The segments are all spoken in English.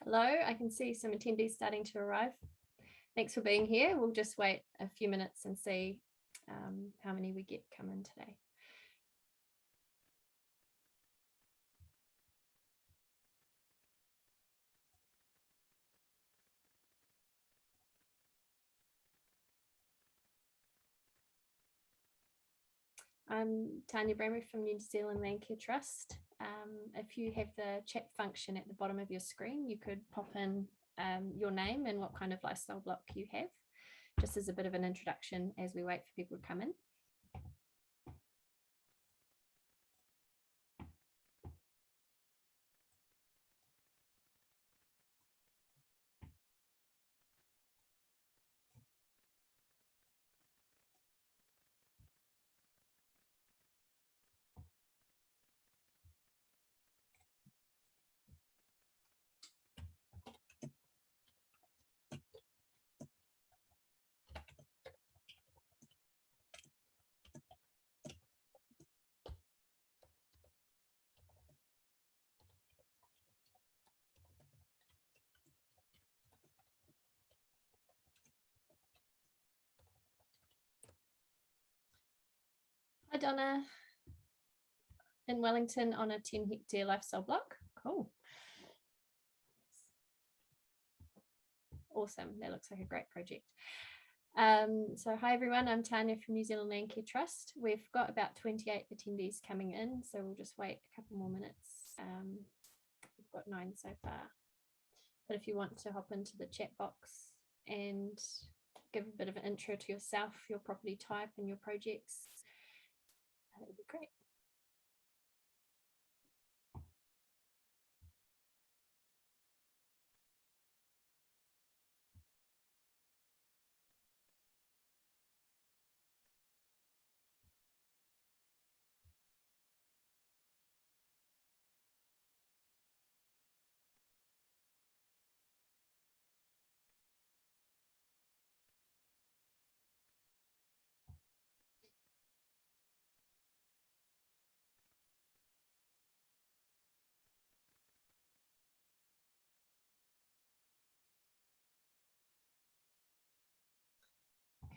Hello, I can see some attendees starting to arrive. Thanks for being here. We'll just wait a few minutes and see how many we get come in today. I'm Tania Bramley from New Zealand Landcare Trust. If you have the chat function at the bottom of your screen, you could pop in your name and what kind of lifestyle block you have, just as a bit of an introduction as we wait for people to come in. Hi Donna, in Wellington on a 10-hectare lifestyle block. Cool. Awesome, that looks like a great project. So hi everyone, I'm Tania from New Zealand Landcare Trust. We've got about 28 attendees coming in, so we'll just wait a couple more minutes. We've got 9 so far. But if you want to hop into the chat box and give a bit of an intro to yourself, your property type and your projects, that would be great.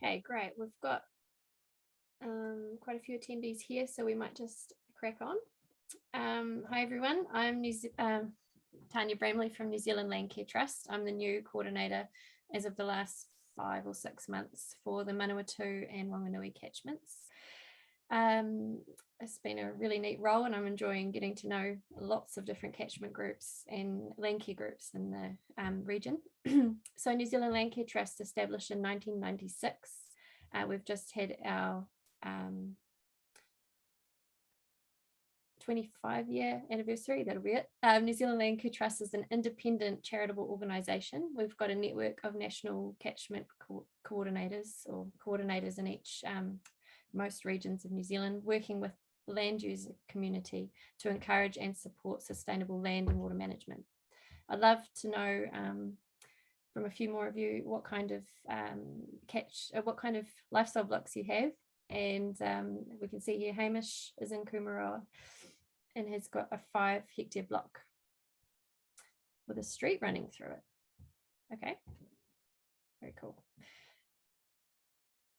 Okay, great. We've got quite a few attendees here, so we might just crack on. Hi everyone, I'm Tania Bramley from New Zealand Landcare Trust. I'm the new coordinator as of the last 5 or 6 months for the Manawatu and Whanganui catchments. It's been a really neat role and I'm enjoying getting to know lots of different catchment groups and landcare groups in the region. So New Zealand Landcare Trust established in 1996. We've just had our 25-year anniversary, that'll be it. New Zealand Landcare Trust is an independent charitable organisation. We've got a network of national catchment coordinators or coordinators in each most regions of New Zealand, working with land user community to encourage and support sustainable land and water management. I'd love to know from a few more of you what kind of what kind of lifestyle blocks you have. And we can see here Hamish is in Kumaroa and has got a 5-hectare block with a street running through it. Okay, very cool.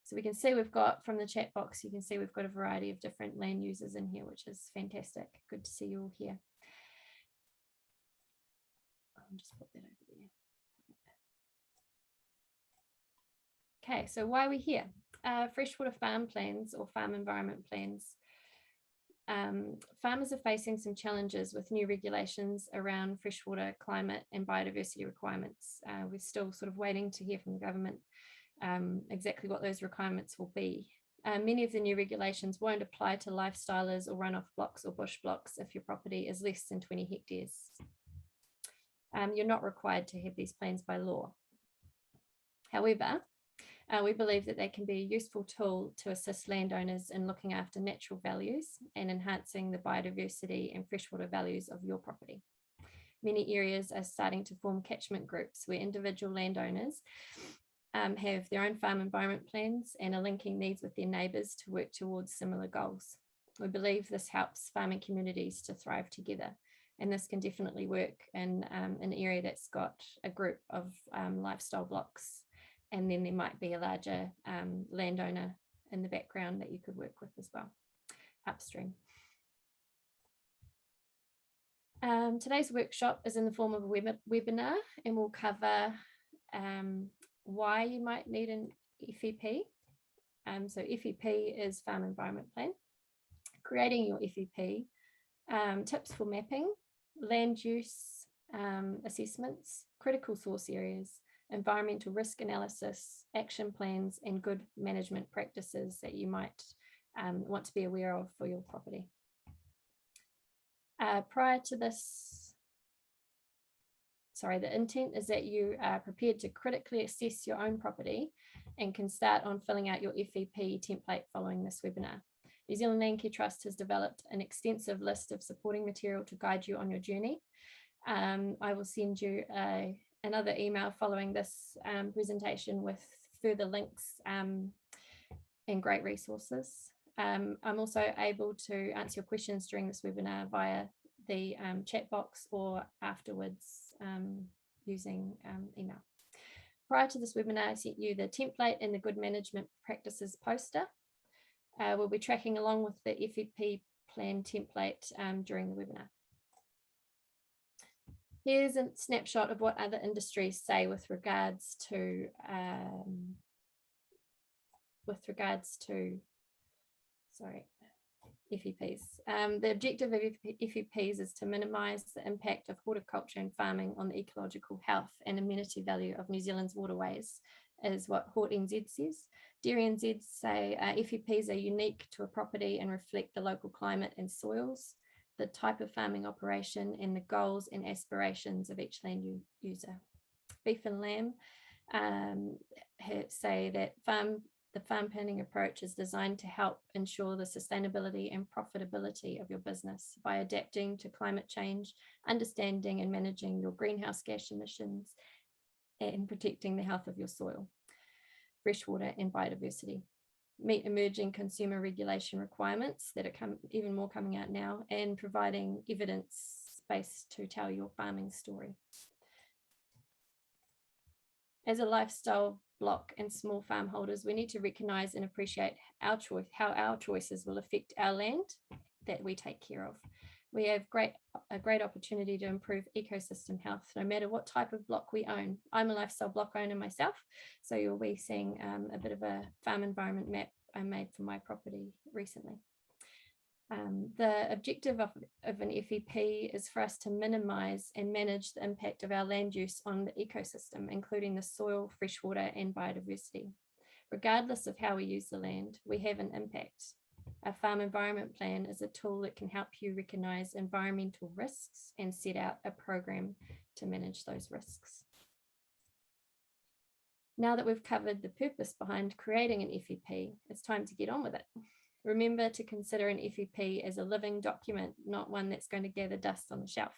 So we can see we've got, from the chat box, you can see we've got a variety of different land users in here, which is fantastic. Good to see you all here. I'll just put that over there. Okay, so why are we here? Freshwater farm plans or farm environment plans. Farmers are facing some challenges with new regulations around freshwater climate and biodiversity requirements. We're still sort of waiting to hear from the government exactly what those requirements will be. Many of the new regulations won't apply to lifestylers or runoff blocks or bush blocks if your property is less than 20 hectares. You're not required to have these plans by law. However, we believe that they can be a useful tool to assist landowners in looking after natural values and enhancing the biodiversity and freshwater values of your property. Many areas are starting to form catchment groups where individual landowners have their own farm environment plans and are linking these with their neighbours to work towards similar goals. We believe this helps farming communities to thrive together And this can definitely work in an area that's got a group of lifestyle blocks, and then there might be a larger landowner in the background that you could work with as well, upstream. Today's workshop is in the form of a webinar, and we'll cover why you might need an FEP. So FEP is Farm Environment Plan, creating your FEP, tips for mapping, land use assessments, critical source areas, environmental risk analysis, action plans, and good management practices that you might want to be aware of for your property. Prior to this, the intent is that you are prepared to critically assess your own property and can start on filling out your FEP template following this webinar. New Zealand Landcare Trust has developed an extensive list of supporting material to guide you on your journey. I will send you another email following this presentation with further links and great resources. I'm also able to answer your questions during this webinar via the chat box or afterwards using email. Prior to this webinar, I sent you the template and the good management practices poster. We'll be tracking along with the FEP plan template during the webinar. Here's a snapshot of what other industries say with regards to FEPs. The objective of FEPs is to minimise the impact of horticulture and farming on the ecological health and amenity value of New Zealand's waterways, is what Hort NZ says. Dairy NZ say FEPs are unique to a property and reflect the local climate and soils, the type of farming operation, and the goals and aspirations of each land user. Beef and Lamb say that the farm planning approach is designed to help ensure the sustainability and profitability of your business by adapting to climate change, understanding and managing your greenhouse gas emissions, and protecting the health of your soil, freshwater and biodiversity. Meet emerging consumer regulation requirements that are even more coming out now, and providing evidence base to tell your farming story. As a lifestyle block and small farm holders, we need to recognise and appreciate how our choices will affect our land that we take care of. We have a great opportunity to improve ecosystem health, no matter what type of block we own. I'm a lifestyle block owner myself, so you'll be seeing a bit of a farm environment map I made for my property recently. The objective of an FEP is for us to minimise and manage the impact of our land use on the ecosystem, including the soil, freshwater and biodiversity. Regardless of how we use the land, we have an impact. A farm environment plan is a tool that can help you recognise environmental risks and set out a program to manage those risks. Now that we've covered the purpose behind creating an FEP, it's time to get on with it. Remember to consider an FEP as a living document, not one that's going to gather dust on the shelf.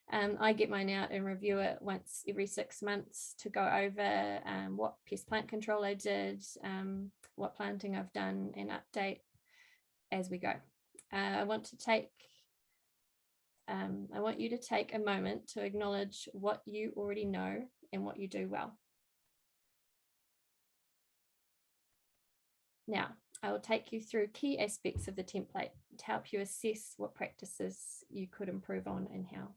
I get mine out and review it once every 6 months to go over what pest plant control I did, what planting I've done, and update as we go. I want you to take a moment to acknowledge what you already know and what you do well. Now, I will take you through key aspects of the template to help you assess what practices you could improve on and how.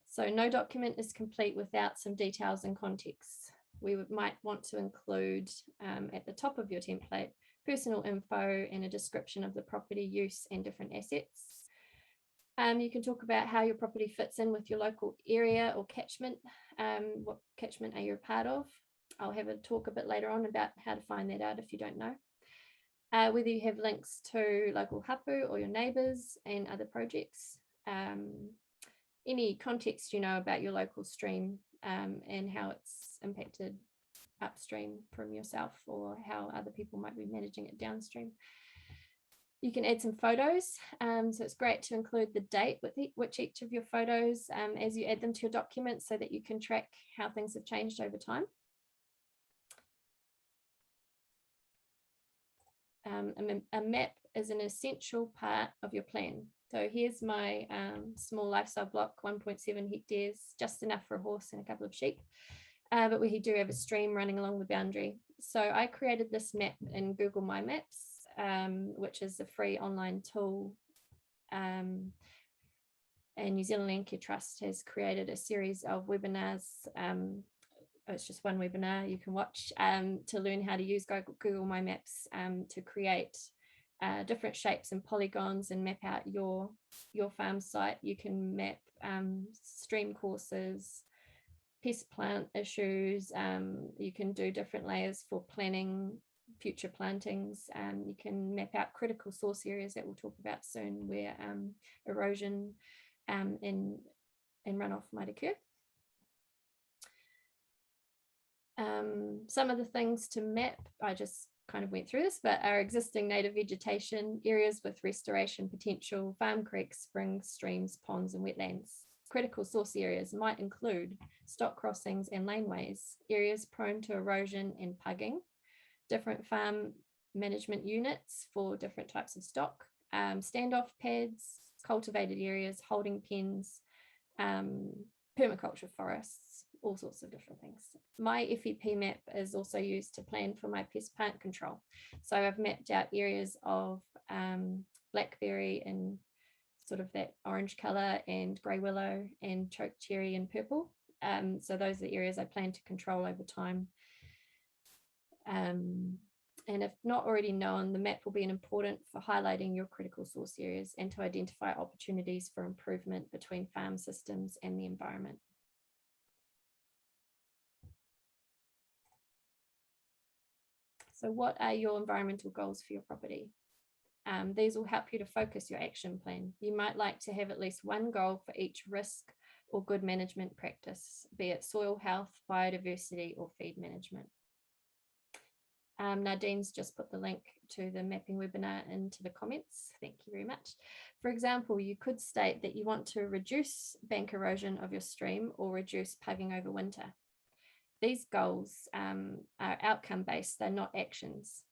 So no document is complete without some details and context. We might want to include at the top of your template personal info and a description of the property use and different assets. You can talk about how your property fits in with your local area or catchment. What catchment are you a part of? I'll have a talk a bit later on about how to find that out if you don't know. Whether you have links to local hapu or your neighbours and other projects. Any context you know about your local stream and how it's impacted upstream from yourself, or how other people might be managing it downstream. You can add some photos, so it's great to include the date with which each of your photos as you add them to your document, so that you can track how things have changed over time. A map is an essential part of your plan. So here's my small lifestyle block, 1.7 hectares, just enough for a horse and a couple of sheep. But we do have a stream running along the boundary. So I created this map in Google My Maps, which is a free online tool. And New Zealand Landcare Trust has created a series of webinars. It's just one webinar you can watch to learn how to use Google My Maps to create different shapes and polygons and map out your farm site. You can map stream courses, pest plant issues. You can do different layers for planning future plantings. You can map out critical source areas that we'll talk about soon, where erosion and runoff might occur. Some of the things to map, I just kind of went through this, but are existing native vegetation, areas with restoration potential, farm creeks, springs, streams, ponds, and wetlands. Critical source areas might include stock crossings and laneways, areas prone to erosion and pugging, different farm management units for different types of stock, standoff pads, cultivated areas, holding pens, permaculture forests, all sorts of different things. My FEP map is also used to plan for my pest plant control. So I've mapped out areas of blackberry and sort of that orange color, and grey willow and choke cherry and purple. So those are the areas I plan to control over time. And if not already known, the map will be important for highlighting your critical source areas and to identify opportunities for improvement between farm systems and the environment. So what are your environmental goals for your property? These will help you to focus your action plan. You might like to have at least one goal for each risk or good management practice, be it soil health, biodiversity, or feed management. Nadine's just put the link to the mapping webinar into the comments. Thank you very much. For example, you could state that you want to reduce bank erosion of your stream or reduce pugging over winter. These goals are outcome-based, they're not actions.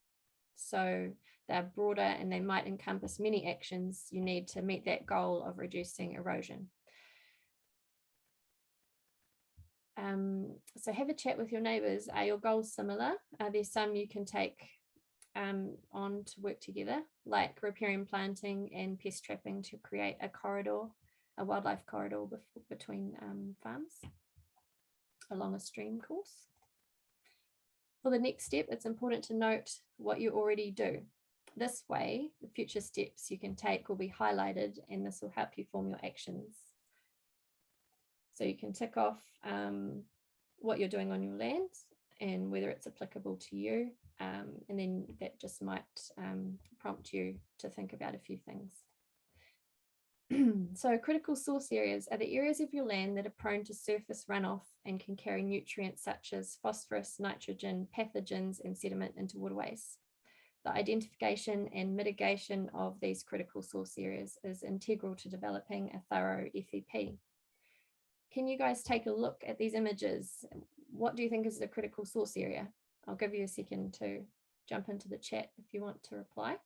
So they're broader and they might encompass many actions you need to meet that goal of reducing erosion. So have a chat with your neighbours. Are your goals similar? Are there some you can take on to work together, like riparian planting and pest trapping to create a corridor, a wildlife corridor between farms along a stream course? For the next step, it's important to note what you already do. This way, the future steps you can take will be highlighted, and this will help you form your actions. So you can tick off what you're doing on your land and whether it's applicable to you, and then that just might prompt you to think about a few things. So critical source areas are the areas of your land that are prone to surface runoff and can carry nutrients such as phosphorus, nitrogen, pathogens, and sediment into waterways. The identification and mitigation of these critical source areas is integral to developing a thorough FEP. Can you guys take a look at these images? What do you think is the critical source area? I'll give you a second to jump into the chat if you want to reply.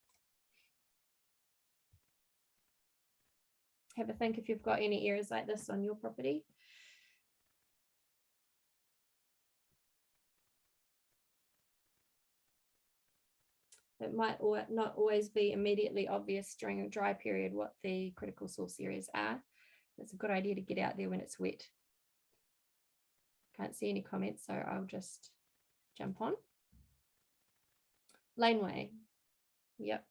Have a think if you've got any areas like this on your property. It might not always be immediately obvious during a dry period what the critical source areas are. It's a good idea to get out there when it's wet. Can't see any comments, so I'll just jump on. Laneway. Yep.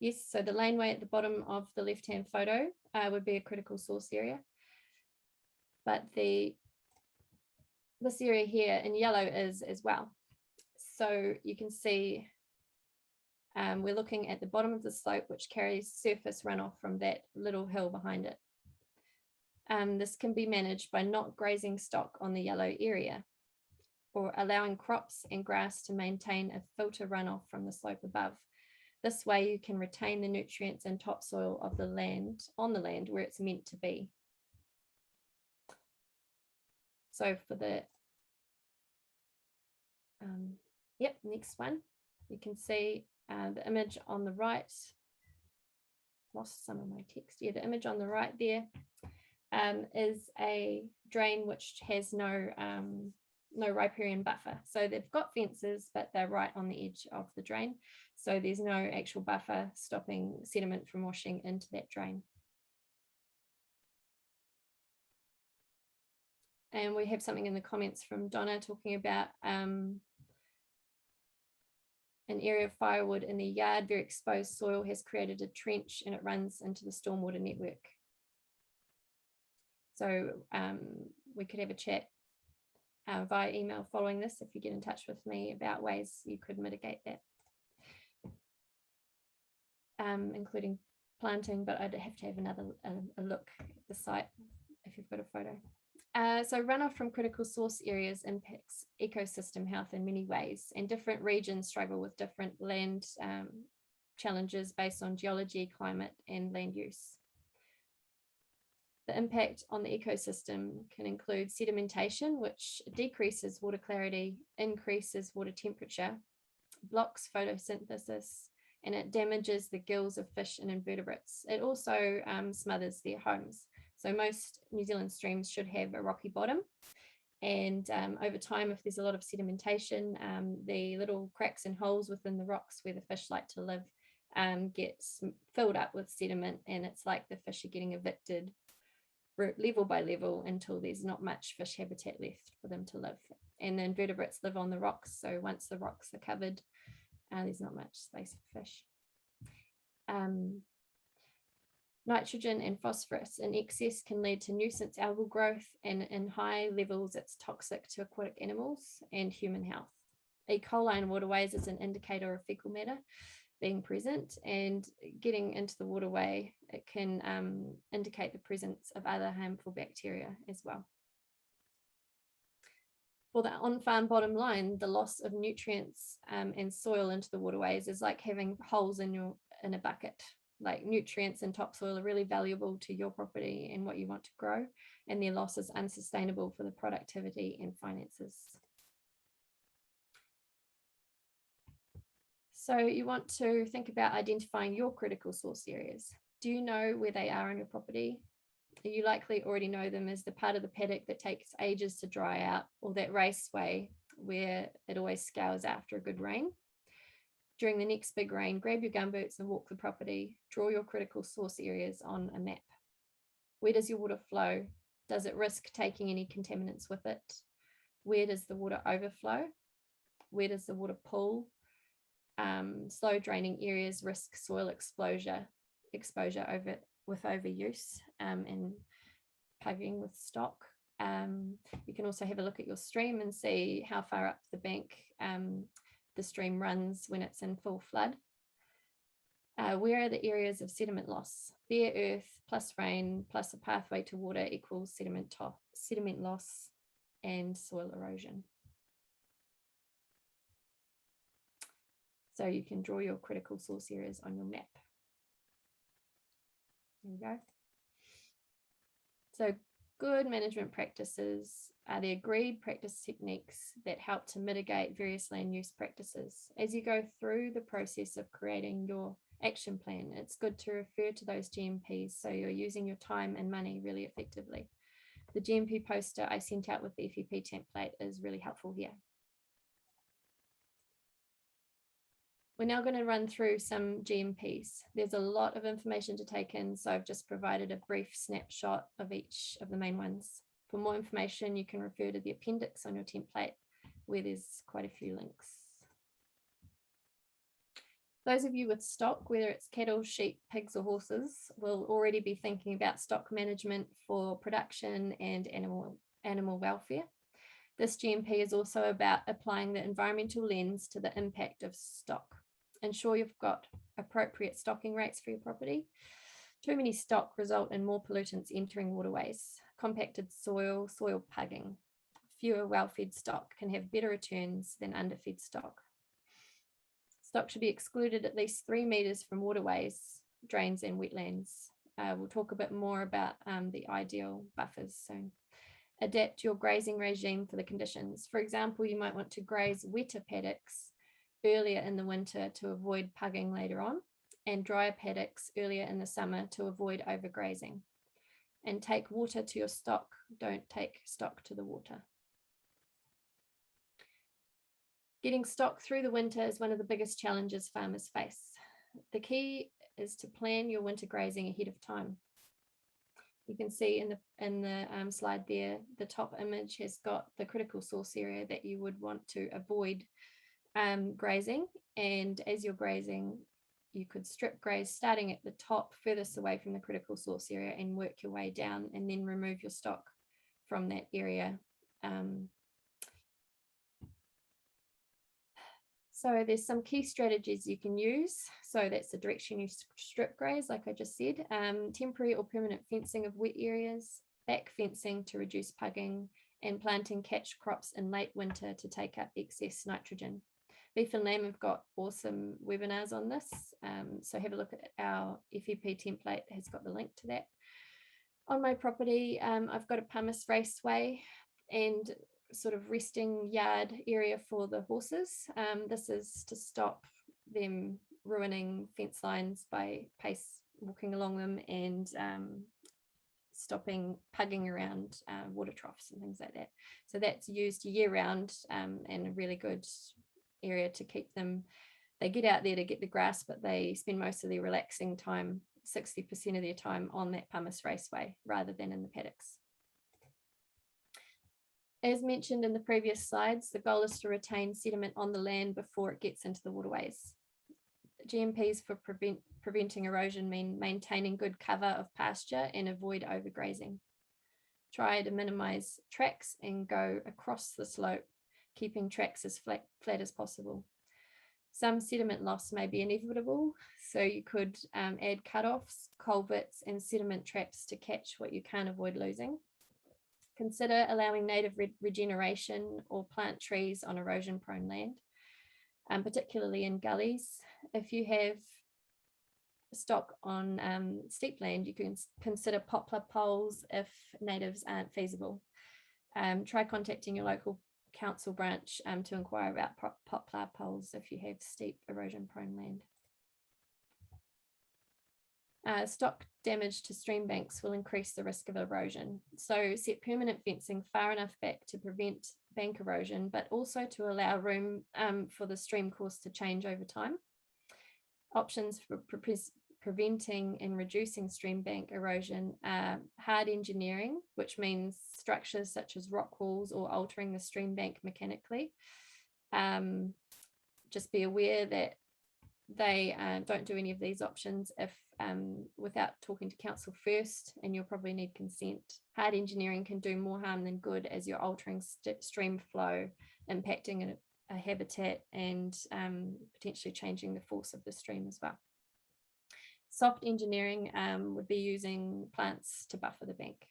Yes, so the laneway at the bottom of the left-hand photo would be a critical source area. But this area here in yellow is as well. So you can see we're looking at the bottom of the slope, which carries surface runoff from that little hill behind it. This can be managed by not grazing stock on the yellow area, or allowing crops and grass to maintain a filter runoff from the slope above. This way you can retain the nutrients and topsoil of the land, on the land where it's meant to be. So for the, next one, you can see The image on the right, lost some of my text. Yeah, the image on the right there is a drain which has no riparian buffer. So they've got fences, but they're right on the edge of the drain. So there's no actual buffer stopping sediment from washing into that drain. And we have something in the comments from Donna talking about an area of firewood in the yard, very exposed soil has created a trench and it runs into the stormwater network. So we could have a chat via email following this if you get in touch with me about ways you could mitigate that, including planting, but I'd have to have another a look at the site if you've got a photo. So runoff from critical source areas impacts ecosystem health in many ways, and different regions struggle with different land challenges based on geology, climate, and land use. The impact on the ecosystem can include sedimentation, which decreases water clarity, increases water temperature, blocks photosynthesis, and it damages the gills of fish and invertebrates. It also smothers their homes. So most New Zealand streams should have a rocky bottom. And over time, if there's a lot of sedimentation, the little cracks and holes within the rocks where the fish like to live gets filled up with sediment, and it's like the fish are getting evicted level by level until there's not much fish habitat left for them to live. And the invertebrates live on the rocks. So once the rocks are covered, there's not much space for fish. Nitrogen and phosphorus in excess can lead to nuisance algal growth, and in high levels it's toxic to aquatic animals and human health. E. coli in waterways is an indicator of fecal matter being present, and getting into the waterway, it can indicate the presence of other harmful bacteria as well. For the on-farm bottom line, the loss of nutrients and soil into the waterways is like having holes in a bucket. Like nutrients and topsoil are really valuable to your property and what you want to grow, and their loss is unsustainable for the productivity and finances. So you want to think about identifying your critical source areas. Do you know where they are on your property? You likely already know them as the part of the paddock that takes ages to dry out, or that raceway where it always scours after a good rain. During the next big rain, grab your gumboots and walk the property. Draw your critical source areas on a map. Where does your water flow? Does it risk taking any contaminants with it? Where does the water overflow? Where does the water pool? Slow draining areas risk soil exposure with overuse and pugging with stock. You can also have a look at your stream and see how far up the bank the stream runs when it's in full flood. Where are the areas of sediment loss? Bare earth plus rain plus a pathway to water equals sediment loss and soil erosion. So you can draw your critical source areas on your map. There we go. So good management practices are the agreed practice techniques that help to mitigate various land use practices. As you go through the process of creating your action plan, it's good to refer to those GMPs so you're using your time and money really effectively. The GMP poster I sent out with the FEP template is really helpful here. We're now going to run through some GMPs. There's a lot of information to take in, so I've just provided a brief snapshot of each of the main ones. For more information, you can refer to the appendix on your template, where there's quite a few links. Those of you with stock, whether it's cattle, sheep, pigs, or horses, will already be thinking about stock management for production and animal welfare. This GMP is also about applying the environmental lens to the impact of stock. Ensure you've got appropriate stocking rates for your property. Too many stock result in more pollutants entering waterways, compacted soil, soil pugging. Fewer well-fed stock can have better returns than underfed stock. Stock should be excluded at least 3 meters from waterways, drains, and wetlands. We'll talk a bit more about the ideal buffers soon. Adapt your grazing regime for the conditions. For example, you might want to graze wetter paddocks earlier in the winter to avoid pugging later on, and drier paddocks earlier in the summer to avoid overgrazing. And take water to your stock, don't take stock to the water. Getting stock through the winter is one of the biggest challenges farmers face. The key is to plan your winter grazing ahead of time. You can see in the slide there, the top image has got the critical source area that you would want to avoid grazing. And as you're grazing, you could strip graze starting at the top furthest away from the critical source area and work your way down, and then remove your stock from that area. So there's some key strategies you can use. So that's the direction you strip graze, like I just said, temporary or permanent fencing of wet areas, back fencing to reduce pugging, and planting catch crops in late winter to take up excess nitrogen. Beef and Lamb have got awesome webinars on this. So have a look at our FEP template, has got the link to that. On my property, I've got a pumice raceway and sort of resting yard area for the horses. This is to stop them ruining fence lines by pace walking along them, and stopping pugging around water troughs and things like that. So that's used year round, and a really good area to keep them. They get out there to get the grass, but they spend most of their relaxing time, 60% of their time, on that pumice raceway rather than in the paddocks. As mentioned in the previous slides, the goal is to retain sediment on the land before it gets into the waterways. GMPs for preventing erosion mean maintaining good cover of pasture and avoid overgrazing. Try to minimize tracks and go across the slope, keeping tracks as flat as possible. Some sediment loss may be inevitable, so you could add cutoffs, culverts, and sediment traps to catch what you can't avoid losing. Consider allowing native regeneration or plant trees on erosion-prone land, particularly in gullies. If you have stock on steep land, you can consider poplar poles if natives aren't feasible. Try contacting your local council branch to inquire about poplar poles if you have steep erosion-prone land. Stock damage to stream banks will increase the risk of erosion. So set permanent fencing far enough back to prevent bank erosion, but also to allow room for the stream course to change over time. Options for preventing and reducing stream bank erosion are hard engineering, which means structures such as rock walls or altering the stream bank mechanically. Just be aware that they don't do any of these options if without talking to council first, and you'll probably need consent. Hard engineering can do more harm than good, as you're altering stream flow, impacting a habitat, and potentially changing the force of the stream as well. Soft engineering would be using plants to buffer the bank.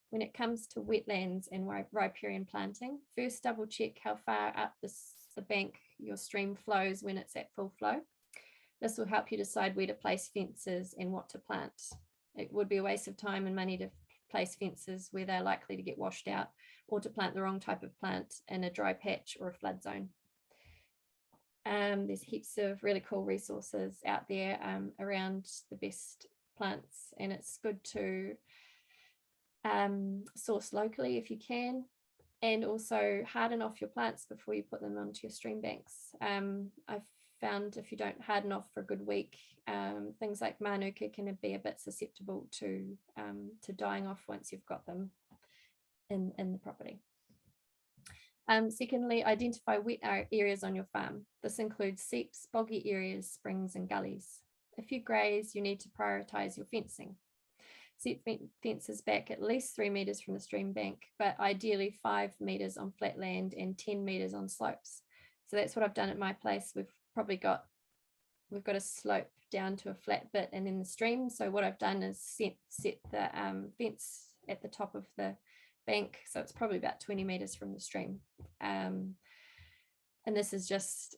When it comes to wetlands and riparian planting, first double check how far up the bank your stream flows when it's at full flow. This will help you decide where to place fences and what to plant. It would be a waste of time and money to place fences where they're likely to get washed out, or to plant the wrong type of plant in a dry patch or a flood zone. There's heaps of really cool resources out there around the best plants, and it's good to source locally if you can, and also harden off your plants before you put them onto your stream banks. I've found if you don't harden off for a good week, things like manuka can be a bit susceptible to dying off once you've got them in the property. Secondly, identify wet areas on your farm. This includes seeps, boggy areas, springs, and gullies. If you graze, you need to prioritise your fencing. Set fences back at least 3 meters from the stream bank, but ideally 5 meters on flat land and 10 meters on slopes. So that's what I've done at my place. We've got a slope down to a flat bit and then the stream. So what I've done is set the fence at the top of the bank, so it's probably about 20 meters from the stream. And this is just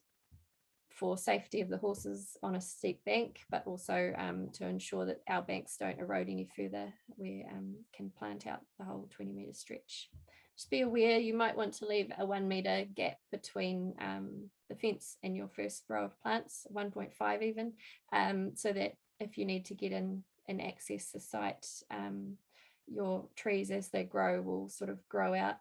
for safety of the horses on a steep bank, but also to ensure that our banks don't erode any further. We can plant out the whole 20-meter stretch. Just be aware you might want to leave a 1 metre gap between the fence and your first row of plants, 1.5 even, so that if you need to get in and access the site, your trees as they grow will sort of grow out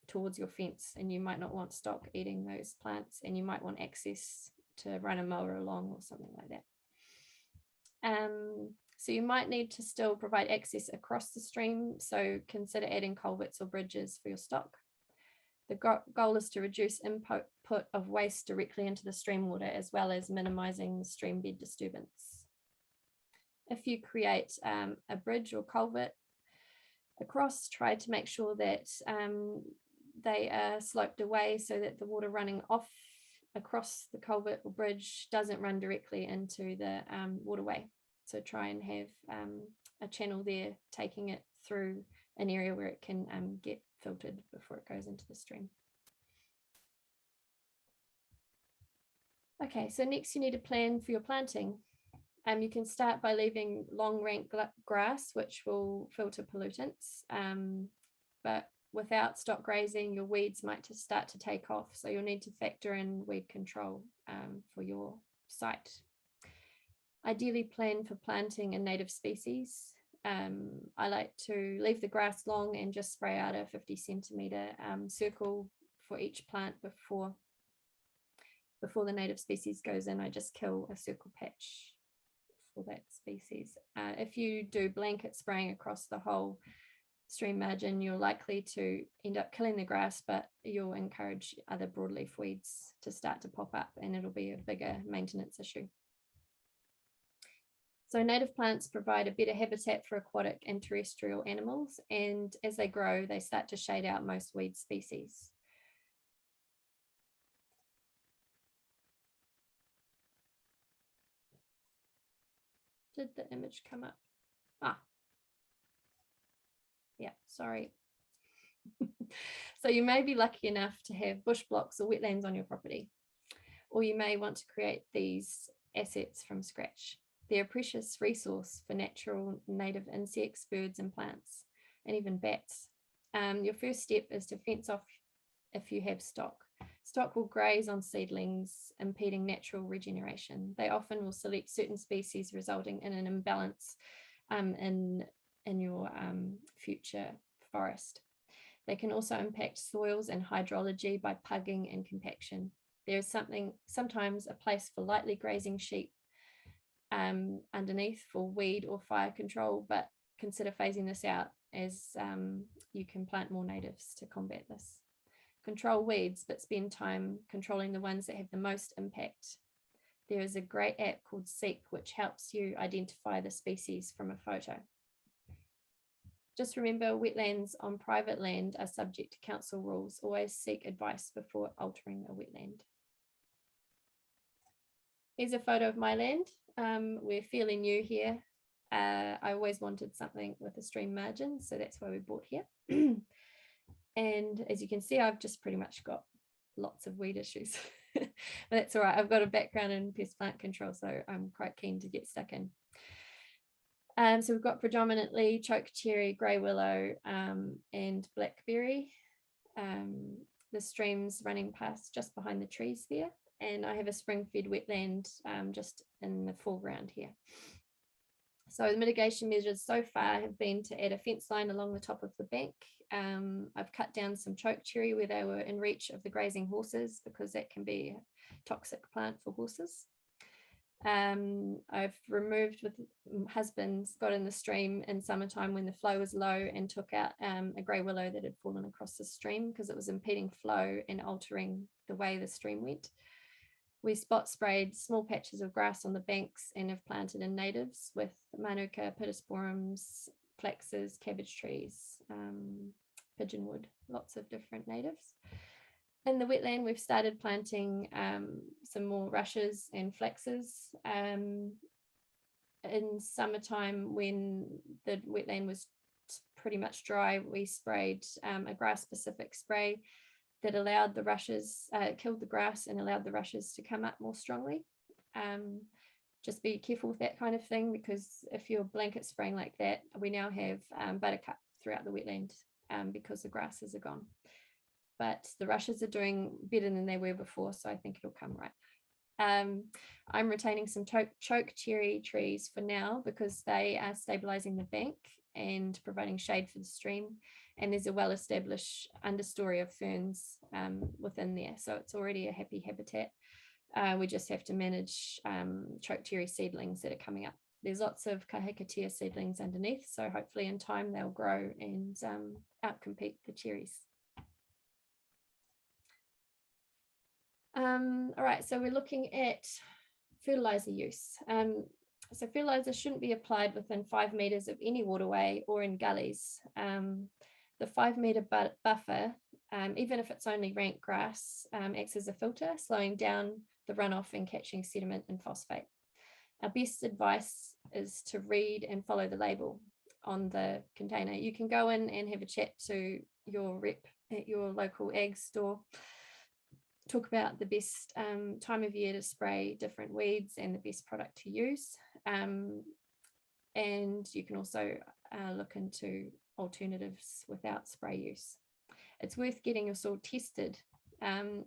towards your fence, and you might not want stock eating those plants, and you might want access to run a mower along or something like that. So you might need to still provide access across the stream, so consider adding culverts or bridges for your stock. The goal is to reduce input of waste directly into the stream water, as well as minimizing stream bed disturbance. If you create a bridge or culvert across, try to make sure that they are sloped away so that the water running off across the culvert or bridge doesn't run directly into the waterway. So try and have a channel there taking it through an area where it can get filtered before it goes into the stream. Okay, so next you need a plan for your planting. You can start by leaving long rank grass, which will filter pollutants, but without stock grazing, your weeds might just start to take off. So you'll need to factor in weed control for your site. Ideally plan for planting a native species. I like to leave the grass long and just spray out a 50 centimetre circle for each plant before the native species goes in. I just kill a circle patch for that species. If you do blanket spraying across the whole stream margin, you're likely to end up killing the grass, but you'll encourage other broadleaf weeds to start to pop up, and it'll be a bigger maintenance issue. So native plants provide a better habitat for aquatic and terrestrial animals, and as they grow, they start to shade out most weed species. Did the image come up? Ah, yeah, sorry. So you may be lucky enough to have bush blocks or wetlands on your property, or you may want to create these assets from scratch. They're a precious resource for natural native insects, birds and plants, and even bats. Your first step is to fence off if you have stock. Stock will graze on seedlings, impeding natural regeneration. They often will select certain species, resulting in an imbalance in your future forest. They can also impact soils and hydrology by pugging and compaction. There is sometimes a place for lightly grazing sheep underneath for weed or fire control, but consider phasing this out as you can plant more natives to combat this. Control weeds, but spend time controlling the ones that have the most impact. There is a great app called Seek, which helps you identify the species from a photo. Just remember, wetlands on private land are subject to council rules. Always seek advice before altering a wetland. Here's a photo of my land. We're fairly new here. I always wanted something with a stream margin, so that's why we bought here. And as you can see, I've just pretty much got lots of weed issues. But that's all right. I've got a background in pest plant control, so I'm quite keen to get stuck in. So we've got predominantly chokecherry, grey willow, and blackberry. The stream's running past just behind the trees there, and I have a spring-fed wetland just in the foreground here. So the mitigation measures so far have been to add a fence line along the top of the bank. I've cut down some chokecherry where they were in reach of the grazing horses, because that can be a toxic plant for horses. I've removed, with husbands, got in the stream in summertime when the flow was low and took out a grey willow that had fallen across the stream because it was impeding flow and altering the way the stream went. We spot sprayed small patches of grass on the banks and have planted in natives with manuka, pittosporums, flaxes, cabbage trees, pigeonwood, lots of different natives. In the wetland, we've started planting some more rushes and flaxes. In summertime, when the wetland was pretty much dry, we sprayed a grass-specific spray that allowed the rushes, killed the grass and allowed the rushes to come up more strongly. Just be careful with that kind of thing, because if you're blanket spraying like that, we now have buttercup throughout the wetland, because the grasses are gone. But the rushes are doing better than they were before, so I think it'll come right. I'm retaining some choke cherry trees for now because they are stabilizing the bank and providing shade for the stream, and there's a well-established understory of ferns within there, so it's already a happy habitat. We just have to manage choke cherry seedlings that are coming up. There's lots of kahikatea seedlings underneath, so hopefully in time they'll grow and outcompete the cherries. All right, so we're looking at fertilizer use. So fertilizer shouldn't be applied within 5 meters of any waterway or in gullies. The 5 meter buffer, even if it's only rank grass, acts as a filter, slowing down the runoff and catching sediment and phosphate. Our best advice is to read and follow the label on the container. You can go in and have a chat to your rep at your local ag store, talk about the best time of year to spray different weeds and the best product to use. And you can also look into alternatives without spray use. It's worth getting your soil tested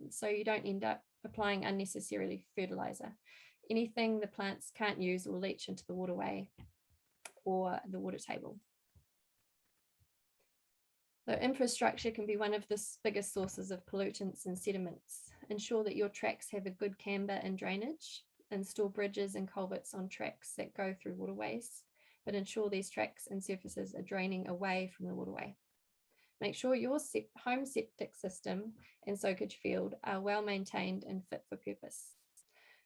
so you don't end up applying unnecessarily fertilizer. Anything the plants can't use will leach into the waterway or the water table. So infrastructure can be one of the biggest sources of pollutants and sediments. Ensure that your tracks have a good camber and drainage. Install bridges and culverts on tracks that go through waterways, but ensure these tracks and surfaces are draining away from the waterway. Make sure your home septic system and soakage field are well maintained and fit for purpose.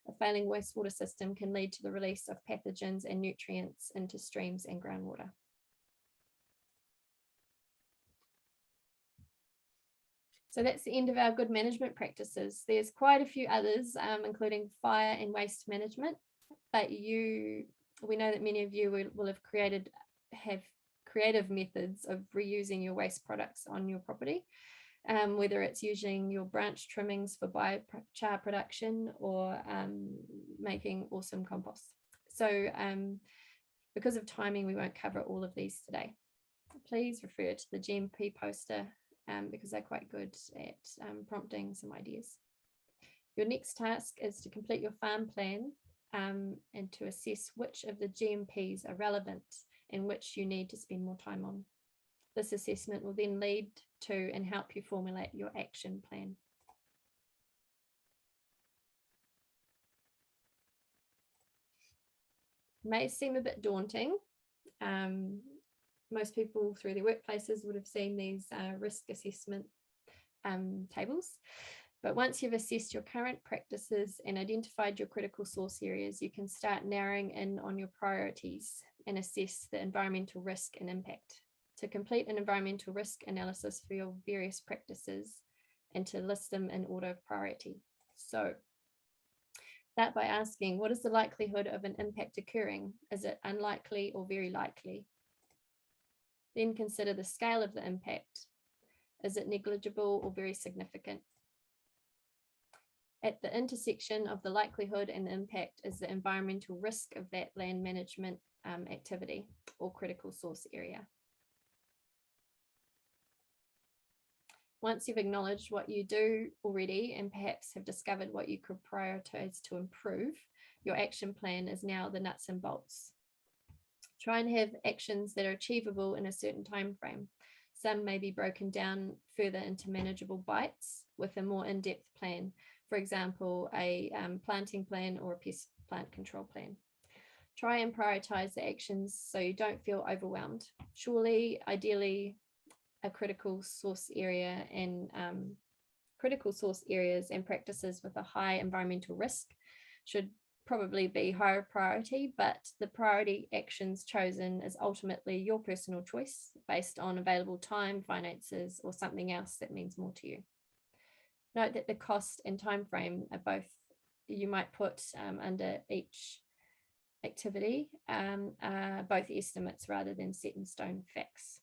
A failing wastewater system can lead to the release of pathogens and nutrients into streams and groundwater. So that's the end of our good management practices. There's quite a few others, including fire and waste management, but we know that many of you will have creative methods of reusing your waste products on your property, whether it's using your branch trimmings for biochar production or making awesome compost. So because of timing, we won't cover all of these today. Please refer to the GMP poster because they're quite good at prompting some ideas. Your next task is to complete your farm plan and to assess which of the GMPs are relevant and which you need to spend more time on. This assessment will then lead to and help you formulate your action plan. It may seem a bit daunting. Most people through their workplaces would have seen these risk assessment tables. But once you've assessed your current practices and identified your critical source areas, you can start narrowing in on your priorities and assess the environmental risk and impact. To complete an environmental risk analysis for your various practices and to list them in order of priority. So start by asking, what is the likelihood of an impact occurring? Is it unlikely or very likely? Then consider the scale of the impact. Is it negligible or very significant? At the intersection of the likelihood and the impact is the environmental risk of that land management activity or critical source area. Once you've acknowledged what you do already and perhaps have discovered what you could prioritize to improve, your action plan is now the nuts and bolts. Try and have actions that are achievable in a certain time frame. Some may be broken down further into manageable bites with a more in-depth plan. For example, a planting plan or a pest plant control plan. Try and prioritize the actions so you don't feel overwhelmed. Surely, ideally, a critical source area and critical source areas and practices with a high environmental risk should probably be higher priority, but the priority actions chosen is ultimately your personal choice based on available time, finances, or something else that means more to you. Note that the cost and time frame are both, you might put under each activity, both estimates rather than set in stone facts.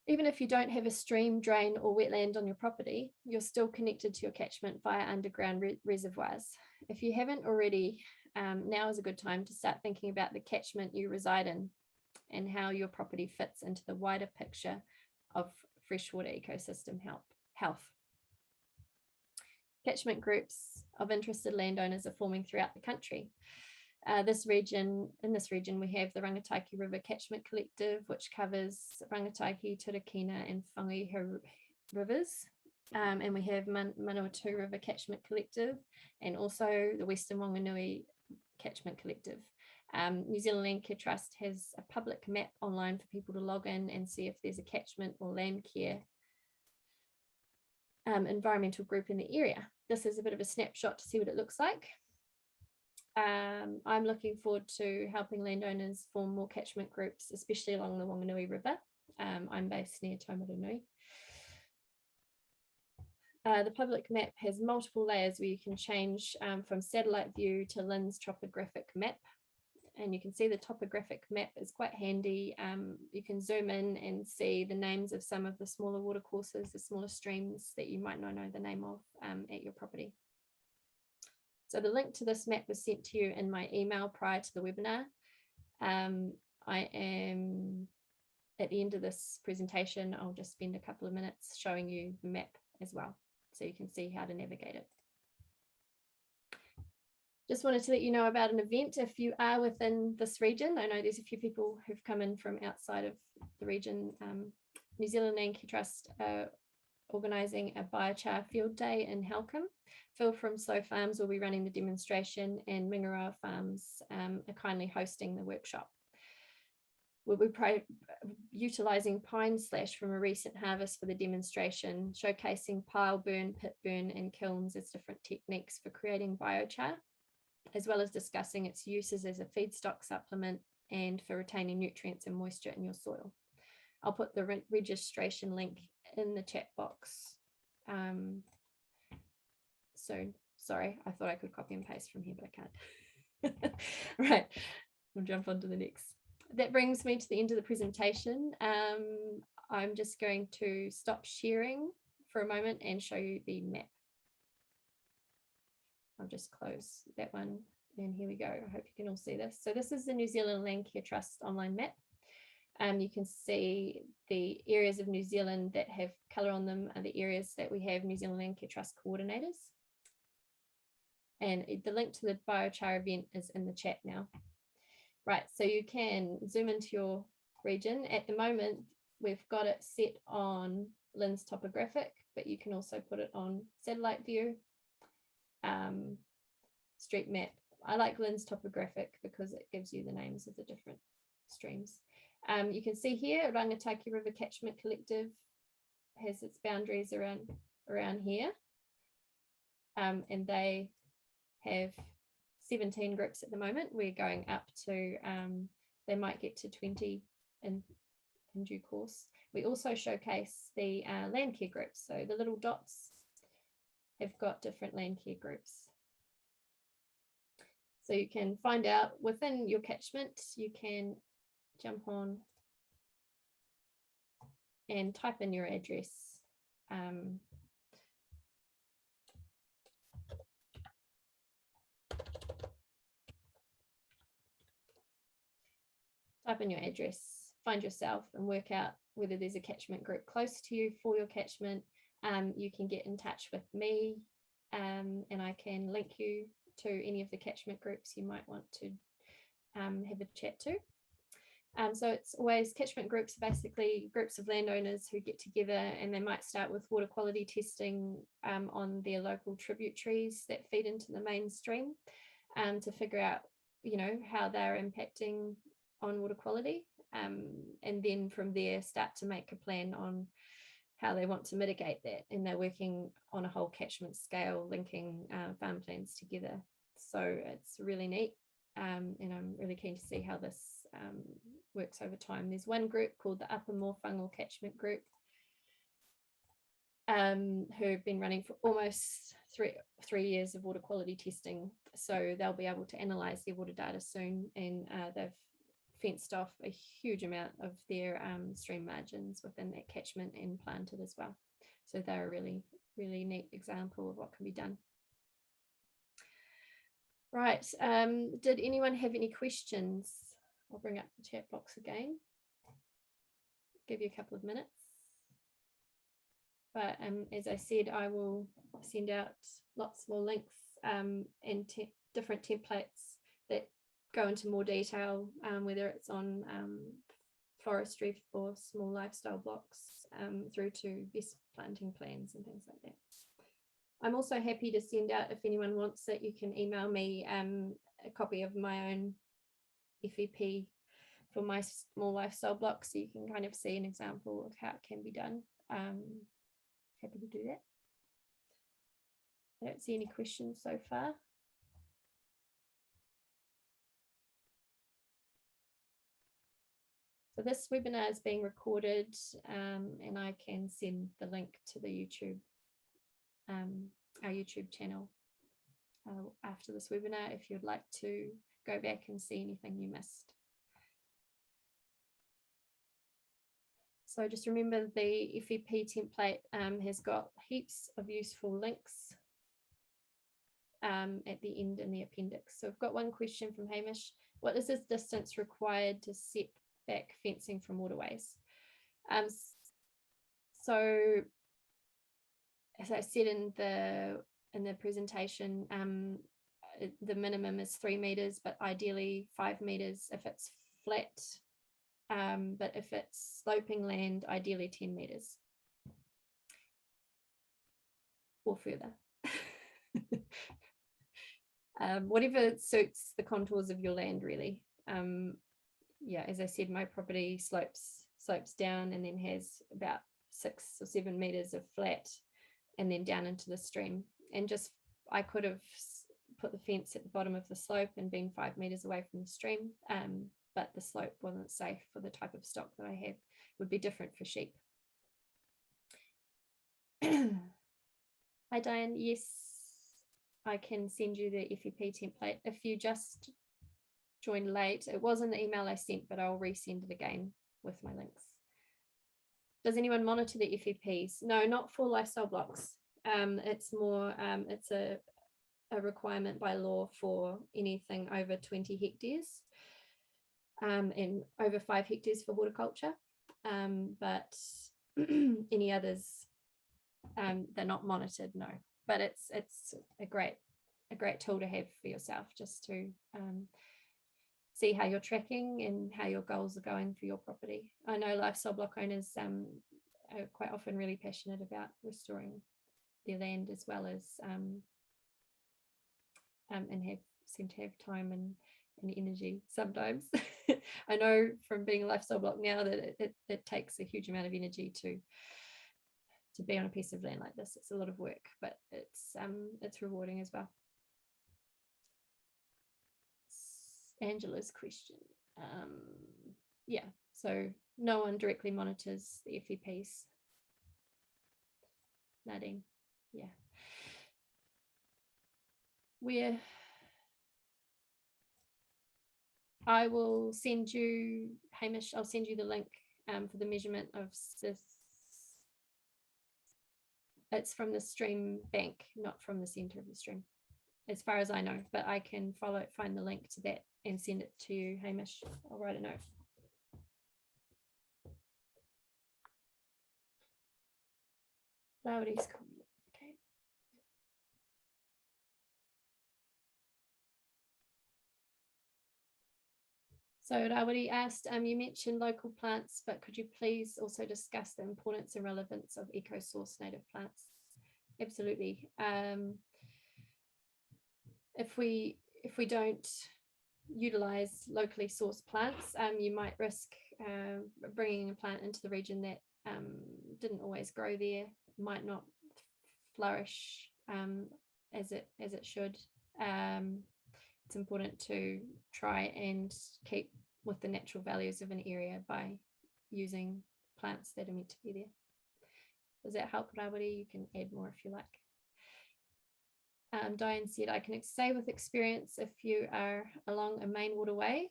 Even if you don't have a stream, drain, or wetland on your property, you're still connected to your catchment via underground reservoirs. If you haven't already, now is a good time to start thinking about the catchment you reside in. and how your property fits into the wider picture of freshwater ecosystem health. Catchment groups of interested landowners are forming throughout the country. In this region, we have the Rangataiki River Catchment Collective, which covers Rangataiki, Turakina, and Whanganui rivers. And we have Manawatu River Catchment Collective, and also the Western Whanganui Catchment Collective. New Zealand Landcare Trust has a public map online for people to log in and see if there's a catchment or Landcare environmental group in the area. This is a bit of a snapshot to see what it looks like. I'm looking forward to helping landowners form more catchment groups, especially along the Whanganui River. I'm based near Taumarunui. The public map has multiple layers where you can change from satellite view to Lynn's topographic map. And you can see the topographic map is quite handy. You can zoom in and see the names of some of the smaller watercourses, the smaller streams that you might not know the name of at your property. So the link to this map was sent to you in my email prior to the webinar. I am, at the end of this presentation, I'll just spend a couple of minutes showing you the map as well, so you can see how to navigate it. Just wanted to let you know about an event if you are within this region. I know there's a few people who've come in from outside of the region. New Zealand Landcare Trust organising a biochar field day in Halcombe. Phil from Slow Farms will be running the demonstration, and Mingaroa Farms are kindly hosting the workshop. We'll be utilising pine slash from a recent harvest for the demonstration, showcasing pile burn, pit burn, and kilns as different techniques for creating biochar, as well as discussing its uses as a feedstock supplement and for retaining nutrients and moisture in your soil. I'll put the registration link in the chat box. So sorry, I thought I could copy and paste from here, but I can't. Right, we'll jump on to the next. That brings me to the end of the presentation. I'm just going to stop sharing for a moment and show you the map. I'll just close that one, and here we go. I hope you can all see this. So this is the New Zealand Landcare Trust online map. You can see the areas of New Zealand that have colour on them are the areas that we have New Zealand Landcare Trust coordinators. And the link to the biochar event is in the chat now. Right, so you can zoom into your region. At the moment, we've got it set on Lynn's topographic, but you can also put it on satellite view, street map. I like Lynn's topographic because it gives you the names of the different streams. You can see here, Rangataiki River Catchment Collective has its boundaries around here, and they have 17 groups at the moment. We're going up to, they might get to 20 in due course. We also showcase the Landcare groups. So the little dots have got different Landcare groups. So you can find out within your catchment, you can jump on and type in your address. Type in your address, find yourself and work out whether there's a catchment group close to you for your catchment. You can get in touch with me and I can link you to any of the catchment groups you might want to have a chat to. So it's always catchment groups, basically groups of landowners who get together, and they might start with water quality testing on their local tributaries that feed into the mainstream to figure out, you know, how they're impacting on water quality, and then from there start to make a plan on how they want to mitigate that, and they're working on a whole catchment scale, linking farm plans together. So it's really neat, and I'm really keen to see how this works over time. There's one group called the Upper Morwhangal Catchment Group who've been running for almost three years of water quality testing, so they'll be able to analyse their water data soon, and they've fenced off a huge amount of their stream margins within that catchment and planted as well. So they're a really, really neat example of what can be done. Right, did anyone have any questions I'll bring up the chat box again. Give you a couple of minutes. But as I said, I will send out lots more links and different templates that go into more detail, whether it's on forestry for small lifestyle blocks through to best planting plans and things like that. I'm also happy to send out, if anyone wants it, you can email me a copy of my own FEP for my small lifestyle block, so you can kind of see an example of how it can be done. Happy to do that. I don't see any questions so far. So this webinar is being recorded, and I can send the link to the YouTube, our YouTube channel after this webinar if you'd like to go back and see anything you missed. So just remember the FEP template has got heaps of useful links at the end in the appendix. So I've got one question from Hamish. What is this distance required to set back fencing from waterways? So as I said in the presentation, the minimum is 3 meters, but ideally 5 meters if it's flat. But if it's sloping land, ideally 10 meters or further. Whatever suits the contours of your land, really. Yeah, as I said, my property slopes down and then has about 6 or 7 meters of flat and then down into the stream. And just, I could have put the fence at the bottom of the slope and been 5 meters away from the stream. But the slope wasn't safe for the type of stock that I have. It would be different for sheep. Hi, Diane. Yes, I can send you the FEP template. If you just joined late, it was in the email I sent, but I'll resend it again with my links. Does anyone monitor the FEPs? No, not for lifestyle blocks. It's more, it's a requirement by law for anything over 20 hectares. And over 5 hectares for horticulture, but any others, they're not monitored, no. But it's a great tool to have for yourself, just to see how you're tracking and how your goals are going for your property. I know lifestyle block owners are quite often really passionate about restoring their land, as well as and seem to have time and energy sometimes. I know from being a lifestyle block now that it takes a huge amount of energy to be on a piece of land like this. It's a lot of work, but it's rewarding as well. Angela's question. Yeah, so no one directly monitors the FEPs. Nadine, yeah. I will send you, Hamish, I'll send you the link for the measurement of CSAS. It's from the stream bank, not from the centre of the stream, as far as I know, but I can find the link to that and send it to you, Hamish. I'll write a note. Laudi's comment. Okay. So Rawari asked, you mentioned local plants, but could you please also discuss the importance and relevance of eco-source native plants? Absolutely. If we don't utilize locally sourced plants, you might risk bringing a plant into the region that didn't always grow there, might not flourish as it should. It's important to try and keep with the natural values of an area by using plants that are meant to be there. Does that help, Rawari? You can add more if you like. Diane said, I can say with experience, if you are along a main waterway,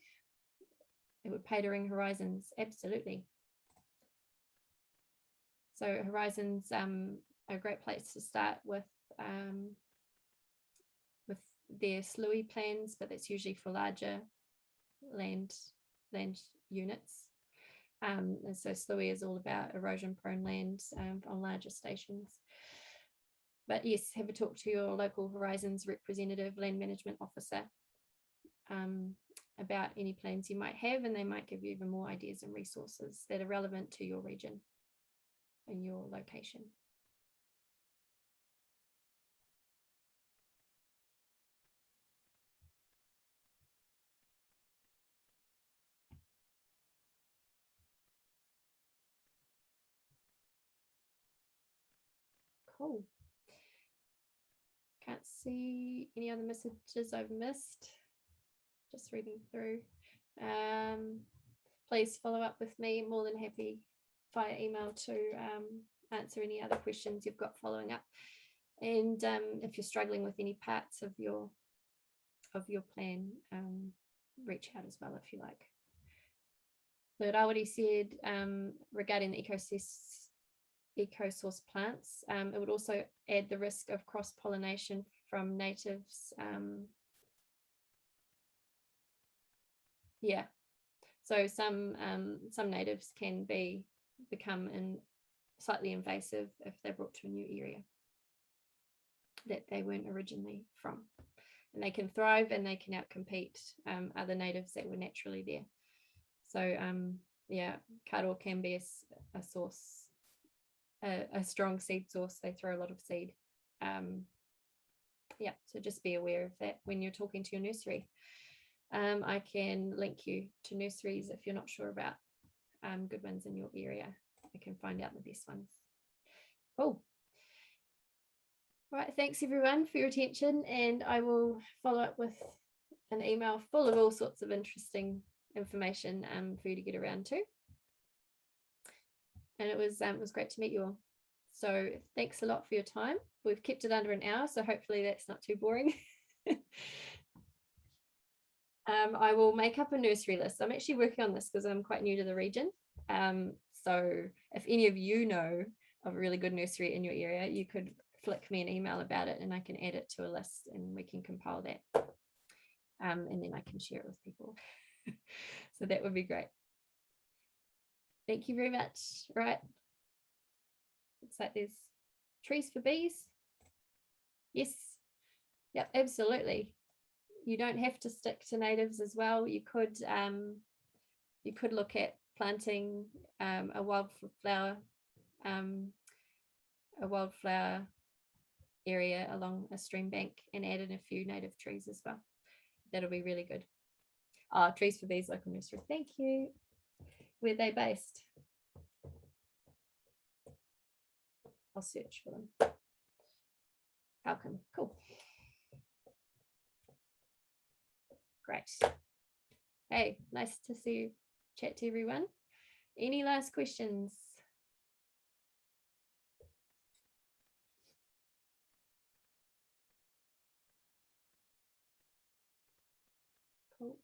it would pay to ring horizons. Absolutely. So horizons are a great place to start with their SLUI plans, but that's usually for larger land land units. And so SLUI is all about erosion prone land on larger stations. But yes, have a talk to your local Horizons representative land management officer about any plans you might have, and they might give you even more ideas and resources that are relevant to your region and your location. Cool. Can't see any other messages I've missed. Just reading through. Please follow up with me. More than happy via email to answer any other questions you've got following up. And if you're struggling with any parts of your plan, reach out as well if you like. So Rawiri said regarding the eco-source plants, it would also add the risk of cross-pollination from natives. Yeah, so some natives can become slightly invasive if they're brought to a new area that they weren't originally from, and they can thrive and they can outcompete other natives that were naturally there. So yeah, karo can be a source, a strong seed source. They throw a lot of seed. Yeah, so just be aware of that when you're talking to your nursery. I can link you to nurseries if you're not sure about good ones in your area. I can find out the best ones. Cool. All right, thanks everyone for your attention, and I will follow up with an email full of all sorts of interesting information for you to get around to. And it was great to meet you all. So thanks a lot for your time. We've kept it under an hour, so hopefully that's not too boring. I will make up a nursery list. I'm actually working on this because I'm quite new to the region. So if any of you know of a really good nursery in your area, you could flick me an email about it and I can add it to a list and we can compile that. And then I can share it with people. So that would be great. Thank you very much. Right. Looks like there's trees for bees. Yes. Yep, absolutely. You don't have to stick to natives as well. You could look at planting a wildflower area along a stream bank and add in a few native trees as well. That'll be really good. Oh, Trees for Bees local nursery. Thank you. Where are they based? I'll search for them. Welcome. Cool. Great. Hey, nice to see you. Chat to everyone. Any last questions? Cool.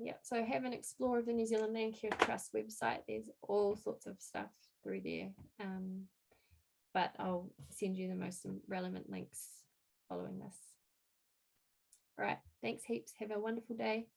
Yeah, so have an explore of the New Zealand Landcare Trust website. There's all sorts of stuff through there. But I'll send you the most relevant links following this. All right, thanks heaps. Have a wonderful day.